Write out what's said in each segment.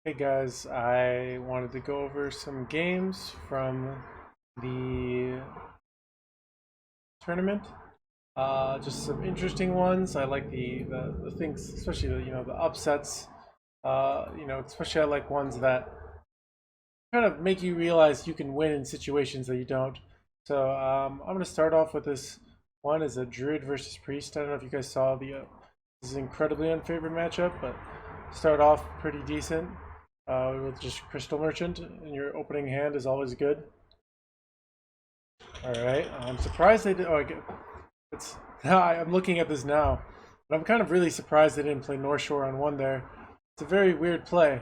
Hey guys, I wanted to go over some games from the tournament. Just some interesting ones. I like the things, especially the upsets. Especially I like ones that kind of make you realize you can win in situations that you don't. So I'm gonna start off with this one is a Druid versus Priest. I don't know if you guys saw this is an incredibly unfavored matchup, but start off pretty decent with just Crystal Merchant, and your opening hand is always good. All right, I'm surprised they did. Oh, it's I'm looking at this now, but I'm kind of really surprised they didn't play North Shore on one there. It's a very weird play.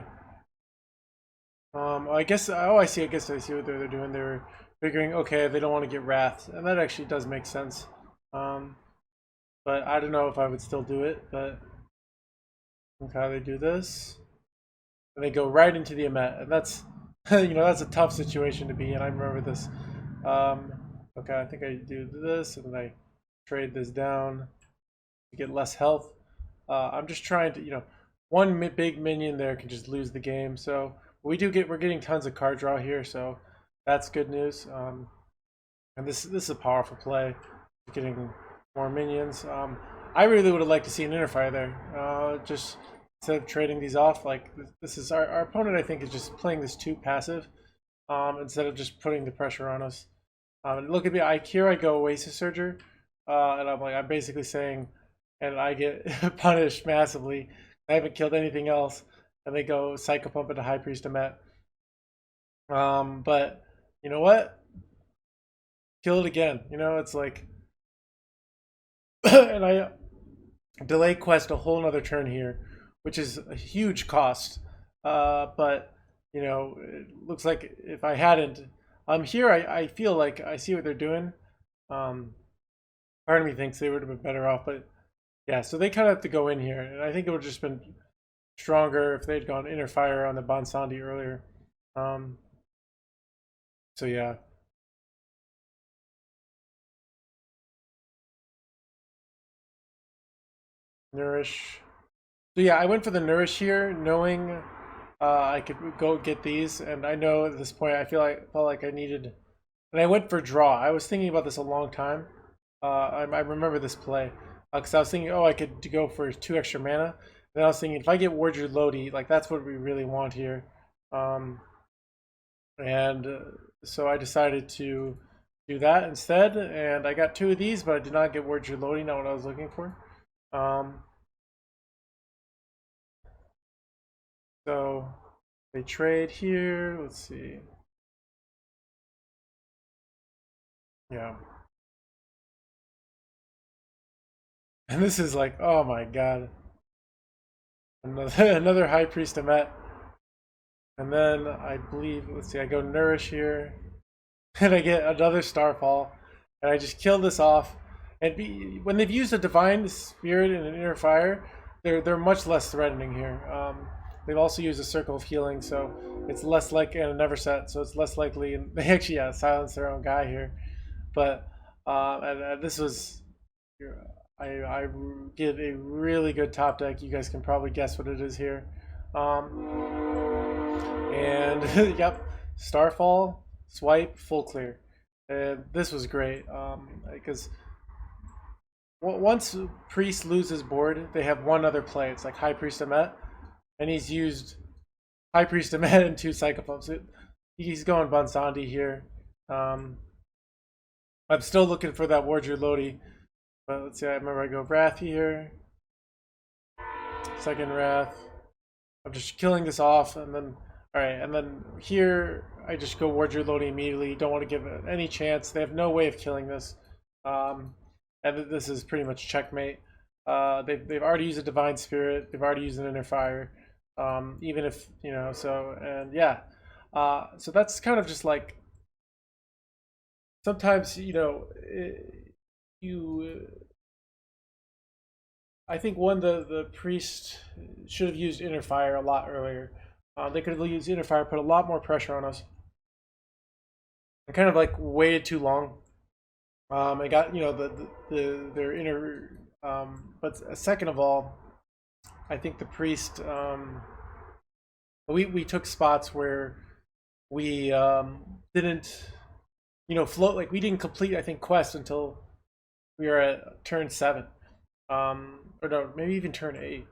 I guess. Oh, I see. I guess I see what they're doing. They're figuring, okay, they don't want to get Wrath, and that actually does make sense. Um, but I don't know if I would still do it. But look how they do this, and they go right into the Emet, and that's that's a tough situation to be in. I remember this. Um, okay, I think I do this, and then I trade this down to get less health. I'm just trying to, one big minion there can just lose the game. So we're getting tons of card draw here, so that's good news. And this is a powerful play, getting more minions. I really would have liked to see an interfire there. Just instead of trading these off, like this is our opponent. I think is just playing this too passive, instead of just putting the pressure on us. And look at me, I go Oasis Surger, and I'm basically saying, and I get punished massively. I haven't killed anything else, and they go Psycho Pump into High Priest Emet. But you know what? Kill it again. It's like, and I delay quest a whole nother turn here, which is a huge cost. But it looks like if I hadn't, here I feel like I see what they're doing. Um, Part of me thinks they would have been better off, but yeah, so they kind of have to go in here, and I think it would have just been stronger if they'd gone inner fire on the Bonsandi earlier. Um, so yeah, nourish. So yeah, I went for the nourish here, knowing I could go get these, and I know at this point felt like I needed, and I went for draw. I was thinking about this a long time. I remember this play because I was thinking, oh, I could go for 2 extra mana. And I was thinking, if I get Wardred Lodi, like that's what we really want here. Um, and So I decided to do that instead, and I got 2 of these, but I did not get Wardred Lodi, not what I was looking for. Um, so they trade here. Let's see. Yeah. And this is like, oh my god. Another High Priest Emet. And then I believe, let's see, I go Nourish here. And I get another Starfall. And I just kill this off. And when they've used a Divine Spirit and an Inner Fire, they're much less threatening here. They've also used a Circle of Healing, so it's less like, and a Never Set, so it's less likely. And they actually silence their own guy here. But and this was, I get a really good top deck. You guys can probably guess what it is here. And yep, Starfall, swipe, full clear. And this was great because once Priest loses board, they have one other play. It's like High Priest Emet, and he's used High Priest Emet and 2 Psychopumps. He's going Bonsandi here. Um, I'm still looking for that Wardred Lodi. But let's see, I remember I go Wrath here. Second Wrath. I'm just killing this off, and then, alright, and then here I just go Wardred Lodi immediately. Don't want to give it any chance. They have no way of killing this. And this is pretty much checkmate. They've already used a Divine Spirit. They've already used an Inner Fire. Even if, so, and yeah. So that's kind of just like, sometimes, you I think the priest should have used inner fire a lot earlier. They could have used inner fire, put a lot more pressure on us. I kind of like waited too long. I got their inner, but second of all, I think the priest we took spots where we didn't, you know, float, like we didn't complete, I think, quest until we were at turn 7. Or no, maybe even turn 8.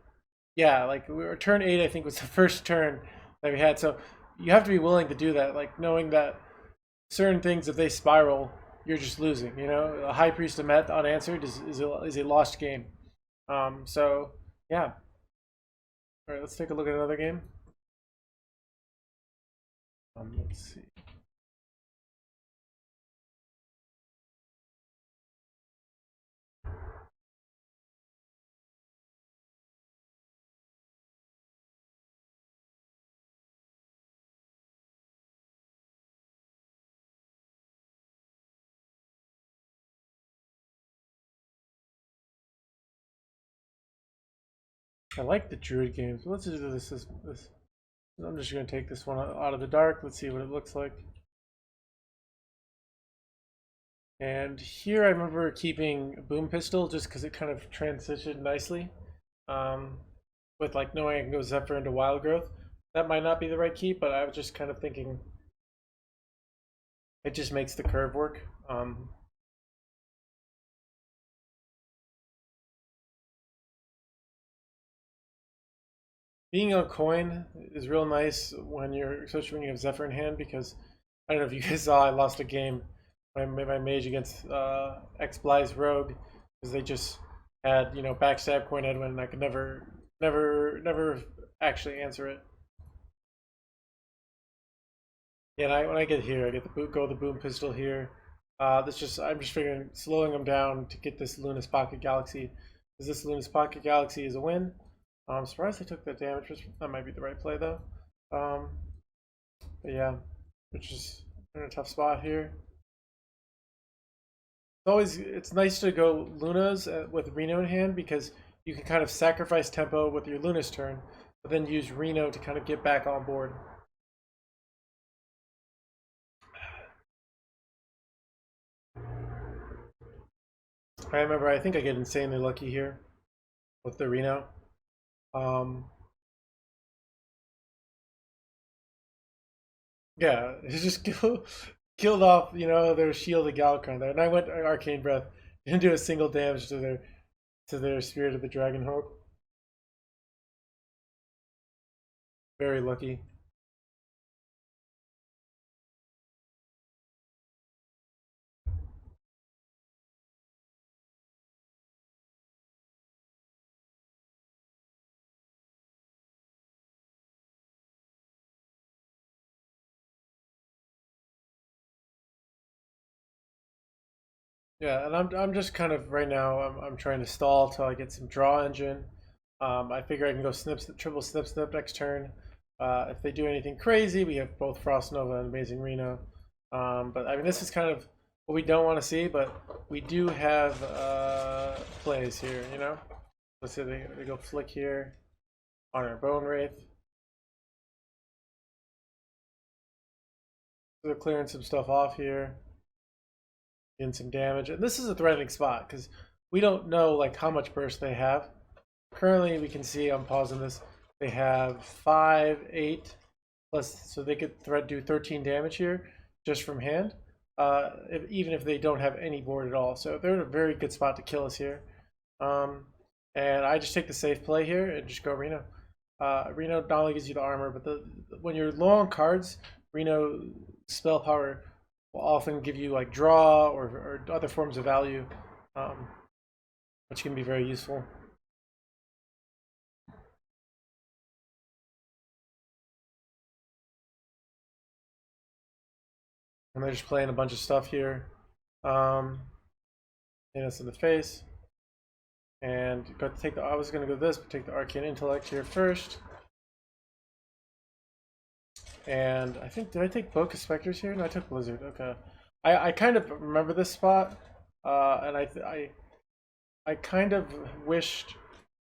Yeah, like we were turn 8, I think, was the first turn that we had. So you have to be willing to do that, like knowing that certain things, if they spiral, you're just losing. You know, a high priest of Met unanswered is a lost game. So yeah. All right, let's take a look at another game. Let's see. I like the Druid games. Let's just do this. I'm just going to take this one out of the dark. Let's see what it looks like. And here I remember keeping Boom Pistol just because it kind of transitioned nicely. Um, with like knowing I can go Zephyr into Wild Growth. That might not be the right keep, but I was just kind of thinking it just makes the curve work. Being on coin is real nice when you're, especially when you have Zephyr in hand, because I don't know if you guys saw, I lost a game my mage against X Bly's Rogue because they just had, you know, backstab coin Edwin, and I could never actually answer it. Yeah, and when I get here, I get the boom pistol here. That's just, I'm just figuring slowing them down to get this Luna's Pocket Galaxy. Because this Luna's Pocket Galaxy is a win. I'm surprised I took that damage. That might be the right play though. Um, but yeah, which is in a tough spot here. It's nice to go Lunas with Reno in hand because you can kind of sacrifice tempo with your Luna's turn, but then use Reno to kind of get back on board. I remember, I think I get insanely lucky here with the Reno. Um, yeah, it's just killed off, you know, their shield of Galakron there, and I went Arcane Breath, didn't do a single damage to their Spirit of the Dragon Hope. Very lucky. Yeah, and I'm just kind of right now I'm trying to stall till I get some draw engine. I figure I can go triple snip next turn. If they do anything crazy, we have both Frost Nova and Amazing Reno. But I mean, this is kind of what we don't want to see, but we do have plays here, you know? Let's say they go flick here on our Bone Wraith. So they're clearing some stuff off here, getting some damage. And this is a threatening spot because we don't know like how much burst they have. Currently, we can see, I'm pausing this, they have 5, 8, plus, so they could do 13 damage here just from hand, even if they don't have any board at all. So they're in a very good spot to kill us here. And I just take the safe play here and just go Reno. Reno not only gives you the armor, but when you're low on cards, Reno spell power will often give you like draw or other forms of value, which can be very useful. And they're just playing a bunch of stuff here. Hit us in the face. And got to take I was gonna go this, but take the Arcane Intellect here first. And I think, did I take Book of Specters here? No, I took Blizzard. Okay. I kind of remember this spot, and I kind of wished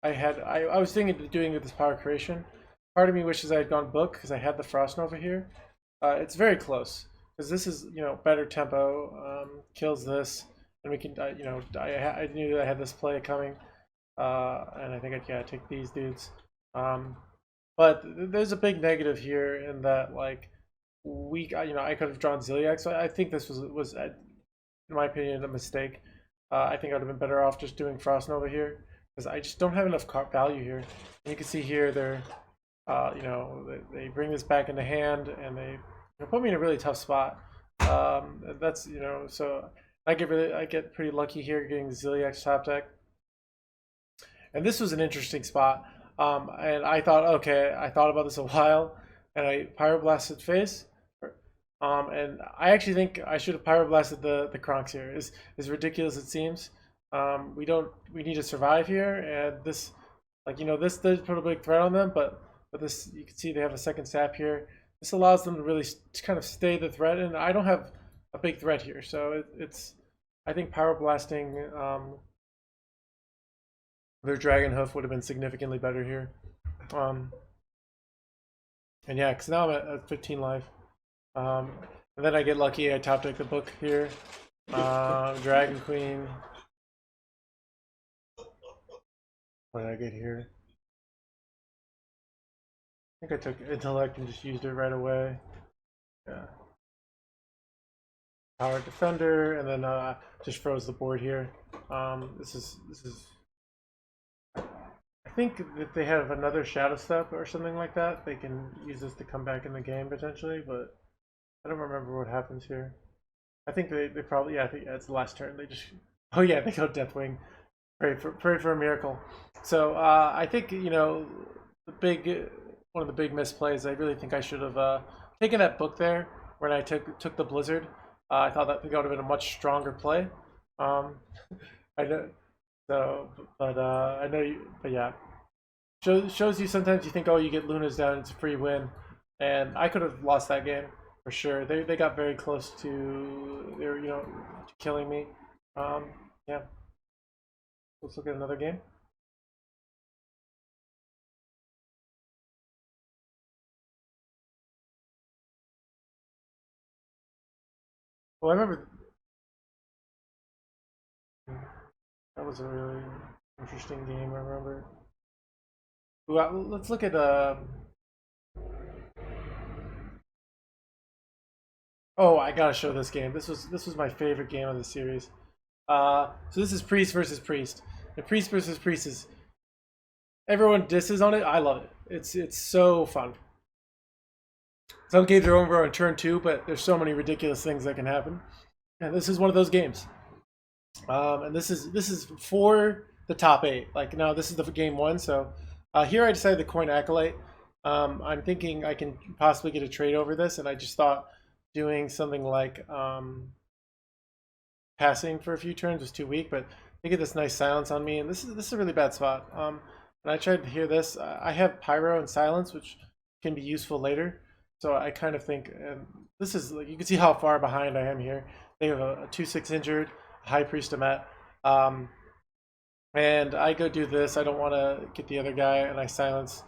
I was thinking of doing this power creation. Part of me wishes I had gone Book because I had the Frost Nova here. It's very close because this is, you know, better tempo, kills this, and we can, you know, I knew that I had this play coming, and I think I'd take these dudes. But there's a big negative here in that, like, I could have drawn Ziliax. So I think this was in my opinion, a mistake. I think I'd have been better off just doing Frost Nova here because I just don't have enough value here. And you can see here they're, they bring this back into hand and they put me in a really tough spot. That's so I get pretty lucky here getting Ziliax top deck. And this was an interesting spot. And I thought, okay, I thought about this a while, and I Pyroblasted face. And I actually think I should have Pyroblasted the Kronks here. As ridiculous as it seems. We need to survive here, and this, this does put a big threat on them, but this, you can see they have a second sap here. This allows them to really kind of stay the threat, and I don't have a big threat here, so I think Pyroblasting their Dragon Hoof would have been significantly better here. And yeah, because now I'm at 15 life. And then I get lucky, I top deck the book here. Dragon Queen. What did I get here? I think I took Intellect and just used it right away. Yeah. Power Defender, and then just froze the board here. This is. I think if they have another Shadow Step or something like that, they can use this to come back in the game potentially, but I don't remember what happens here. I think they probably, yeah, I think it's the last turn. They just, oh yeah, they go Deathwing. Pray for a miracle. So I think, one of the big misplays, I really think I should have taken that book there when I took the Blizzard. I thought that would have been a much stronger play. I know, so, but I know you, but yeah. Shows you sometimes you think, oh, you get Luna's down, it's a free win, and I could have lost that game for sure. They got very close to to killing me. Yeah. Let's look at another game. Well, I remember that was a really interesting game. I remember. Well, let's look at oh, I gotta show this game. This was my favorite game of the series. So this is Priest versus Priest. And Priest versus Priest is, everyone disses on it. I love it. It's so fun. Some games are over on turn 2, but there's so many ridiculous things that can happen. And this is one of those games. And this is for the top 8. Like, now this is the game 1, so here I decided to coin Acolyte. I'm thinking I can possibly get a trade over this, and I just thought doing something like passing for a few turns was too weak, but they get this nice silence on me, and this is a really bad spot. And I tried to hear this. I have Pyro and Silence, which can be useful later. So I kind of think, and this is, like, you can see how far behind I am here. They have a 2/6 injured, High Priest Amet. And I go do this. I don't want to get the other guy, and I silence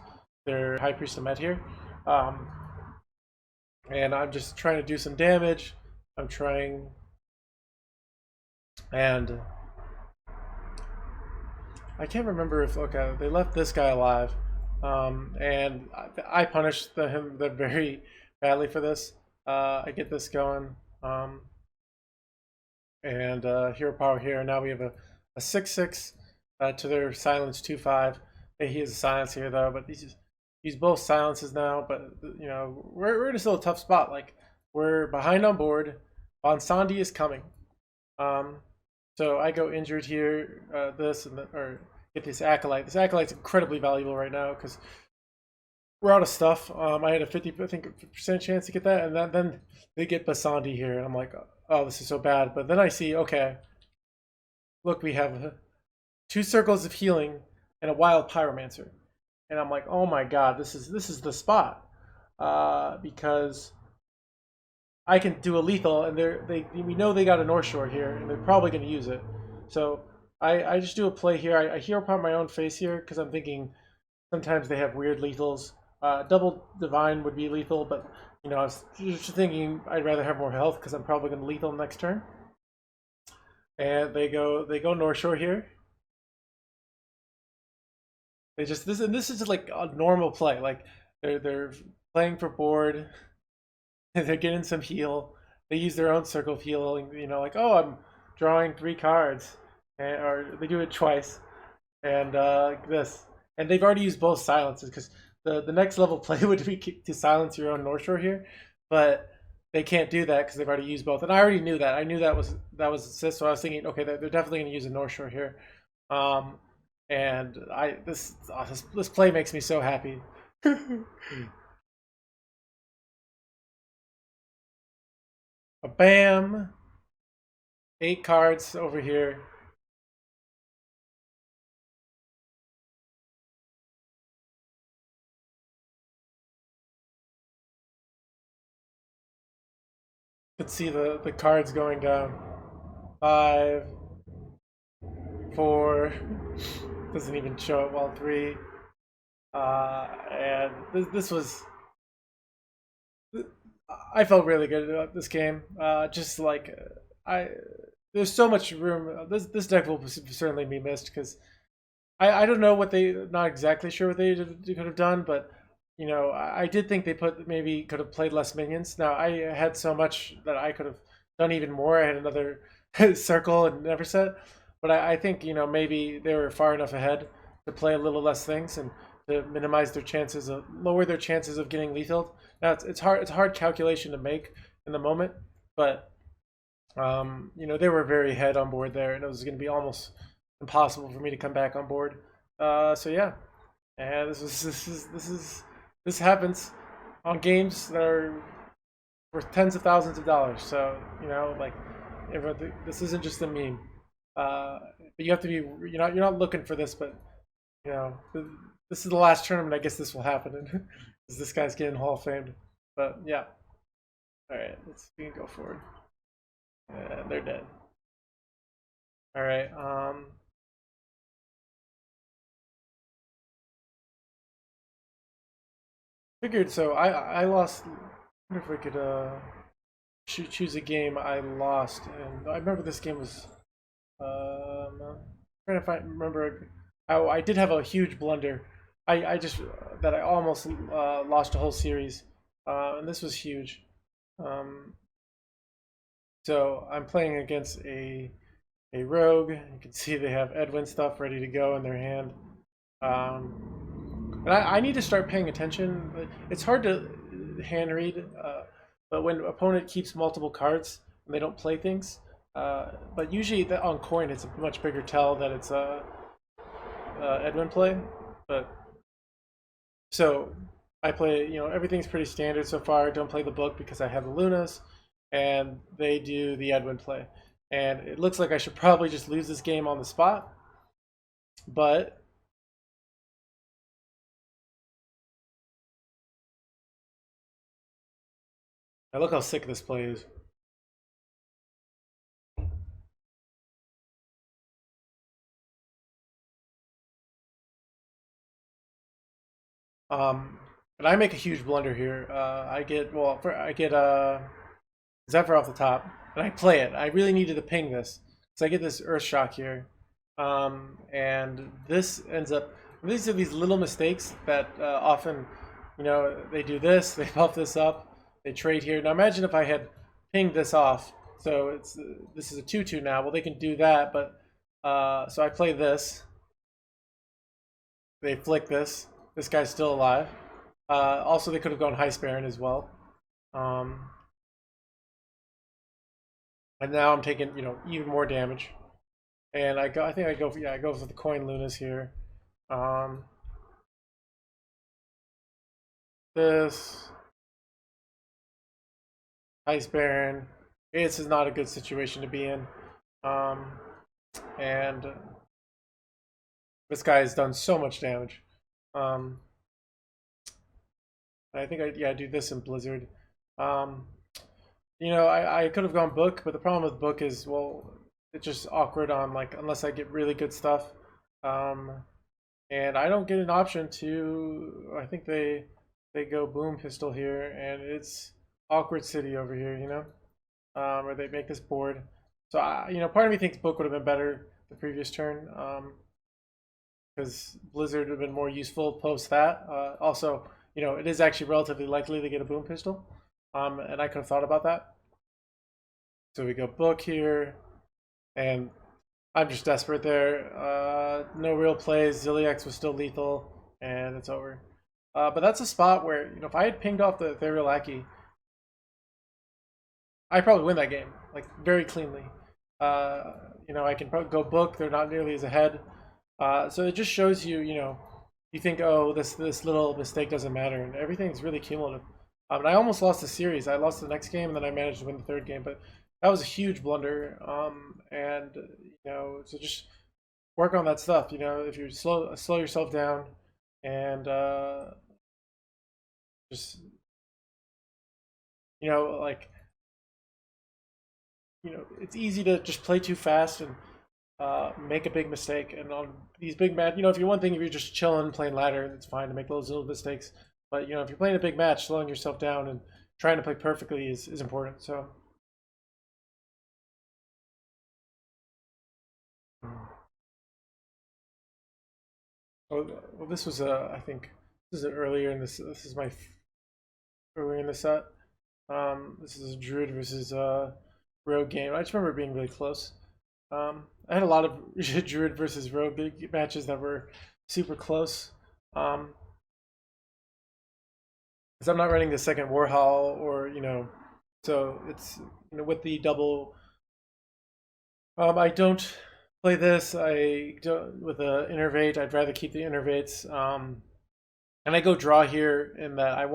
their High Priest Amet here. And I'm just trying to do some damage. I'm trying, and I can't remember if, okay, they left this guy alive. And I punished him very badly for this. I get this going. And hero power here. Now we have a 6/6 to their silence 2/5. He has a silence here though, but he's both silences now. But we're in still a tough spot. Like, we're behind on board. Bonsandi is coming. So I go injured here. Or get this Acolyte. This Acolyte's incredibly valuable right now because we're out of stuff. I had a 50% chance to get that, and then they get Basandi here, and I'm like, oh, this is so bad. But then I see, okay, look, we have 2 circles of healing and a wild Pyromancer, and I'm like, oh my god, this is the spot, because I can do a lethal, and we know they got a North Shore here, and they're probably going to use it. So I just do a play here. I hero power my own face here because I'm thinking sometimes they have weird lethals. Double Divine would be lethal, but I was just thinking I'd rather have more health because I'm probably going to lethal next turn. And they go North Shore here. This is just like a normal play. Like, They're playing for board. They're getting some heal. They use their own circle of healing. You know, like, oh, I'm drawing 3 cards, or they do it twice, and this, and they've already used both silences because the next level play would be to silence your own North Shore here, but they can't do that because they've already used both. And I already knew that. I knew that was assist. So I was thinking, okay, they're definitely going to use a North Shore here. Um, and this play makes me so happy. Bam! 8 cards over here. You can see the cards going down. 5, 4. Doesn't even show it well. 3. And this was. I felt really good about this game. Just like I, there's so much room. This deck will certainly be missed because I don't know what they, not exactly sure what they could have done, but you know, I did think they maybe could have played less minions. Now I had so much that I could have done even more. I had another circle and never set, but I think you know maybe they were far enough ahead to play a little less things and to minimize their chances of lower their chances of getting lethal. Now it's a hard calculation to make in the moment, but you know they were very head on board there, and it was going to be almost impossible for me to come back on board. So yeah, and this happens on games that are worth tens of thousands of dollars. So you know, like this isn't just a meme. But you have to be you're not looking for this, but you know this is the last tournament. I guess this will happen, and this guy's getting Hall of Famed. But yeah, all right, we can go forward. They're dead. All right. Figured so. I lost. I wonder if we could choose a game I lost, and I remember this game was. I'm trying to remember. Oh, I did have a huge blunder. I just that I almost lost a whole series, and this was huge. Um, so I'm playing against a rogue. You can see they have Edwin stuff ready to go in their hand. And I need to start paying attention. It's hard to hand read, but when an opponent keeps multiple cards and they don't play things, but usually on coin it's a much bigger tell that it's a Edwin play. But so I play, you know, everything's pretty standard so far. I don't play the book because I have the Lunas, and they do the Edwin play. And it looks like I should probably just lose this game on the spot, but look how sick this play is. And I make a huge blunder here. I get Zephyr off the top, and I play it. I really needed to ping this, so I get this Earth Shock here, and this ends up. These are these little mistakes that often, you know, they do this, they buff this up, they trade here. Now imagine if I had pinged this off. So this is a 2/2 now. Well, they can do that, but so I play this. They flick this. This guy's still alive. Also, they could have gone High Baron as well. Um, and now I'm taking, you know, even more damage. And I think I go for the coin Lunas here. Um, this Ice Baron. This is not a good situation to be in. Um, and this guy has done so much damage. Um, I think I do this in Blizzard. Um, you know, I could have gone book, but the problem with book is, well, it's just awkward on like unless I get really good stuff. Um, and I don't get an option to. I think they go boom pistol here, and it's awkward city over here, you know, or they make this board. So you know, part of me thinks book would have been better the previous turn, because Blizzard would have been more useful post that. Also, you know, it is actually relatively likely to get a boom pistol. And I could have thought about that. So we go book here, and I'm just desperate there. No real plays. Ziliax was still lethal, and it's over. But that's a spot where, you know, if I had pinged off the Ethereal Lackey, I probably win that game, like very cleanly. Uh, you know, I can probably go book. They're not nearly as ahead. So it just shows you, you know, you think, oh, this little mistake doesn't matter, and everything's really cumulative. And I almost lost the series. I lost the next game, and then I managed to win the third game, but that was a huge blunder. And you know, so just work on that stuff. You know, if you slow yourself down, and just, you know, like, you know, it's easy to just play too fast and make a big mistake. And on these big match, you know, if you're one thing, if you're just chilling playing ladder, it's fine to make those little mistakes. But you know, if you're playing a big match, slowing yourself down and trying to play perfectly is important. So. Oh, well, this was I think this is earlier in this. This is my earlier in the set. This is a Druid versus Rogue game. I just remember it being really close. I had a lot of Druid versus Rogue matches that were super close. Because I'm not running the second Warhol, or you know, so it's, you know, with the double. I don't play this. I don't with the innervate. I'd rather keep the innervates. And I go draw here in that I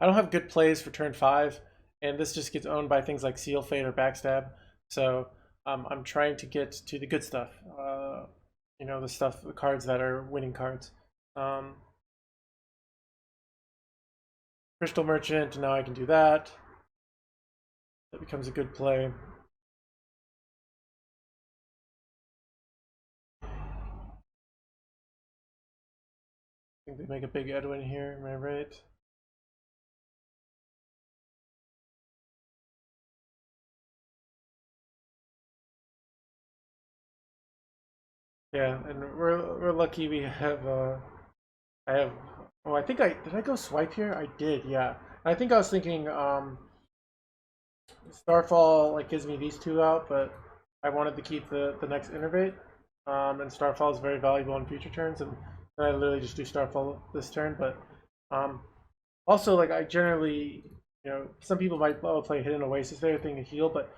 don't have good plays for turn 5, and this just gets owned by things like Seal Fate or Backstab. So I'm trying to get to the good stuff. You know, the cards that are winning cards. Crystal Merchant, now I can do that. That becomes a good play. I think they make a big Edwin here, am I right? Yeah, and we're lucky we have I have, oh, I think did I go swipe here? I did, yeah. I think I was thinking Starfall like gives me these two out, but I wanted to keep the next innervate. And Starfall is very valuable in future turns, and then I literally just do Starfall this turn. But um, also, like, I generally, you know, some people might play Hidden Oasis there, thinking heal, but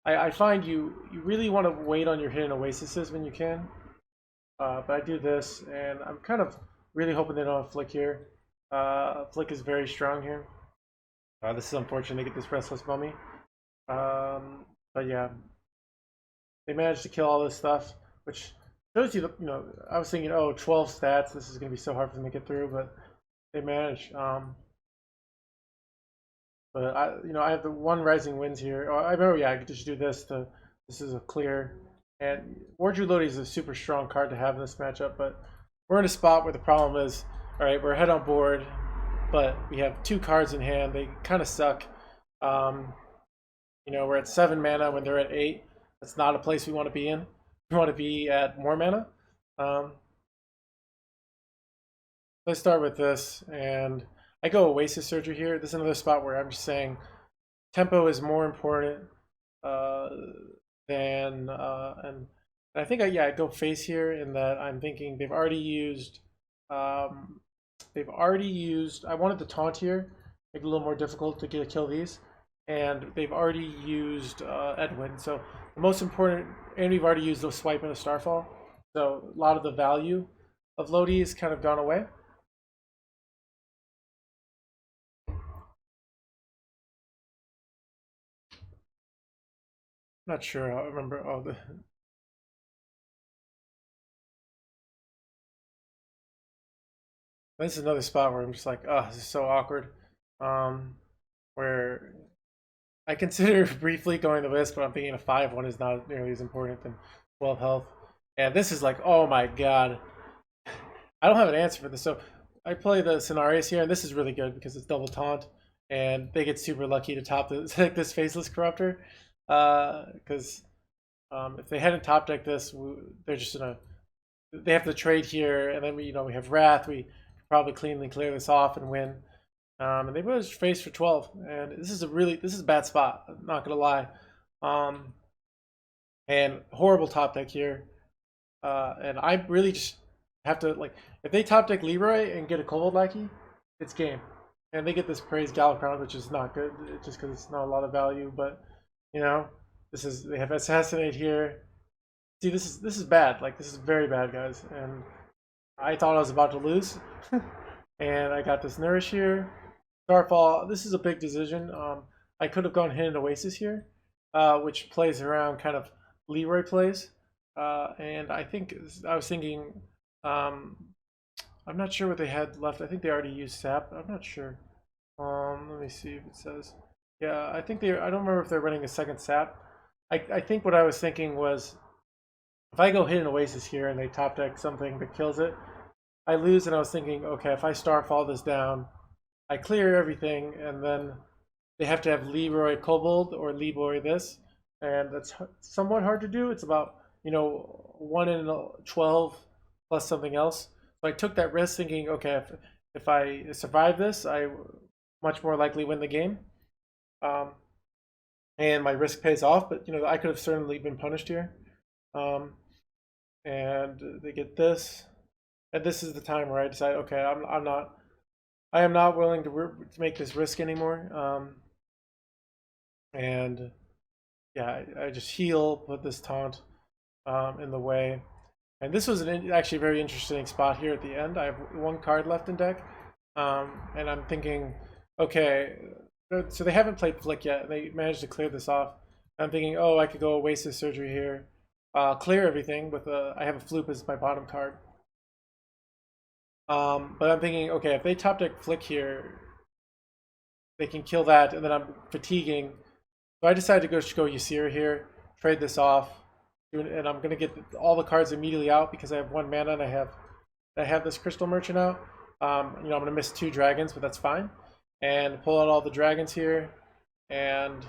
I find you really want to wait on your Hidden Oases when you can. But I do this, and I'm kind of really hoping they don't have Flick here. Flick is very strong here. This is unfortunate they get this Restless Mummy. But yeah, they managed to kill all this stuff, which shows you, you know, I was thinking, oh, 12 stats, this is going to be so hard for them to get through, but they managed. But you know, I have the one Rising Winds here. Oh, I remember, yeah, I could just do this this is a clear. And Wardrobe Lodi is a super strong card to have in this matchup, but we're in a spot where the problem is, all right, we're ahead on board, but we have 2 cards in hand. They kind of suck. You know, we're at 7 mana when they're at 8. That's not a place we want to be in. We want to be at more mana. Let's start with this, and I go Oasis Surgery here. This is another spot where I'm just saying tempo is more important uh, than and I think I go face here in that I'm thinking they've already used I wanted the taunt here, make it a little more difficult to kill these, and they've already used Edwin. So the most important, and we've already used the swipe and a Starfall. So a lot of the value of Lodi has kind of gone away. Not sure. I remember. Oh, this is another spot where I'm just like, oh, this is so awkward. Where I consider briefly going the list, but I'm thinking a 5-1 is not nearly as important than 12 health. And this is like, oh my god. I don't have an answer for this. So I play the Cenarius here, and this is really good because it's double taunt, and they get super lucky to top this, like this Faceless Corruptor. Because if they hadn't top decked this, they're just gonna they have to trade here, and then we have Wrath. We probably cleanly clear this off and win. And they put his face for 12, and this is a bad spot. I'm not gonna lie. And horrible top deck here. And I really just have to like if they top deck Leroy and get a Kobold Lackey, it's game. And they get this praise Galakrond, which is not good, just because it's not a lot of value. But you know, they have Assassinate here. See, this is bad. Like this is very bad, guys. And I thought I was about to lose, and I got this Nourish here. Starfall. This is a big decision. I could have gone Hidden Oasis here, which plays around kind of Leroy plays. And I think I was thinking, I'm not sure what they had left. I think they already used Sap. I'm not sure. Let me see if it says. Yeah, I think I don't remember if they're running a second Sap. I think what I was thinking was, if I go Hidden Oasis here and they top deck something that kills it, I lose. And I was thinking, okay, if I Starfall this down, I clear everything, and then they have to have Leroy Kobold or Leroy this, and that's somewhat hard to do. It's about 1 in 12 plus something else. So I took that risk thinking, okay, if I survive this, I much more likely win the game. And my risk pays off, but I could have certainly been punished here. And they get this, and this is the time where I decide, okay, I am not willing to make this risk anymore. And yeah, I just heal, put this taunt in the way. And this was actually a very interesting spot here at the end. I have 1 card left in deck, and I'm thinking, okay, so they haven't played Flick yet. They managed to clear this off. I'm thinking, oh, I could go Oasis Surgery here, clear everything with I have a Floop as my bottom card. But I'm thinking, okay, if they top deck Flick here, they can kill that, and then I'm fatiguing. So I decided to go Ysir here, trade this off, and I'm gonna get all the cards immediately out because I have 1 mana and I have this Crystal Merchant out. I'm gonna miss 2 dragons, but that's fine. And pull out all the dragons here, and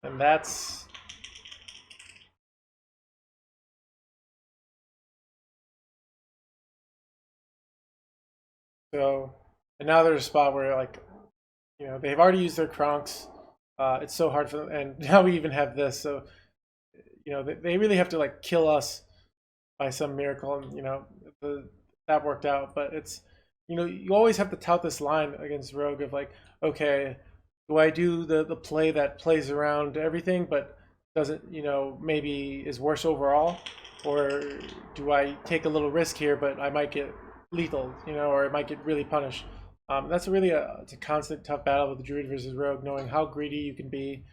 that's so. And now there's a spot where they've already used their Kronks. It's so hard for them, and now we even have this. So they really have to kill us by some miracle, and that worked out. But it's you always have to tout this line against Rogue of okay, do I do the play that plays around everything but doesn't maybe is worse overall, or do I take a little risk here but I might get lethal, or I might get really punished. That's really it's a constant tough battle with the Druid versus Rogue, knowing how greedy you can be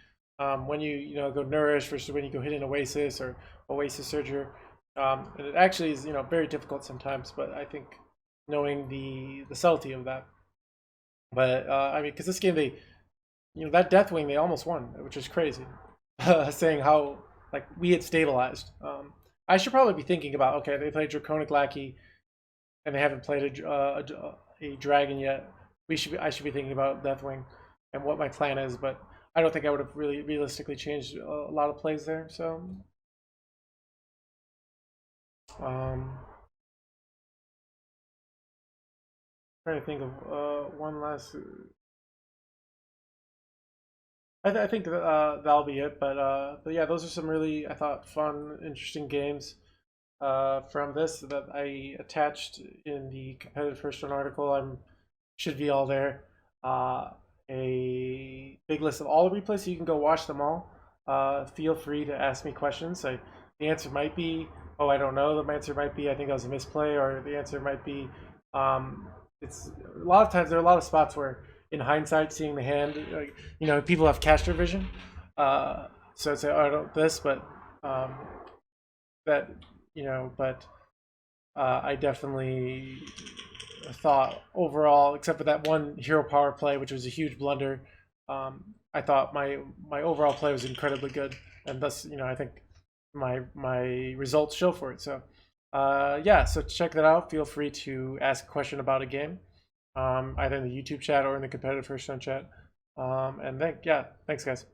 when you go Nourish versus when you go Hidden Oasis or Oasis Surger. And it actually is very difficult sometimes, but I think knowing the subtlety of that. But I mean, because this game that Deathwing they almost won, which is crazy, saying how we had stabilized. I should probably be thinking about, okay, they played Draconic Lackey, and they haven't played a dragon yet. I should be thinking about Deathwing and what my plan is, but I don't think I would have really realistically changed a lot of plays there. So trying to think of one last. I think that'll be it. But yeah, those are some really, I thought, fun, interesting games from this that I attached in the competitive first run article. Should be all there. A big list of all the replays, so you can go watch them all. Feel free to ask me questions. The answer might be, oh, I don't know. The answer might be, I think that was a misplay, or the answer might be, it's a lot of times there are a lot of spots where, in hindsight, seeing the hand, people have caster vision. So say, oh, I don't this, but that but I definitely thought overall, except for that one hero power play, which was a huge blunder, I thought my overall play was incredibly good, and thus I think my results show for it. So yeah, so check that out. Feel free to ask a question about a game, either in the YouTube chat or in the competitive first run chat. And thanks guys.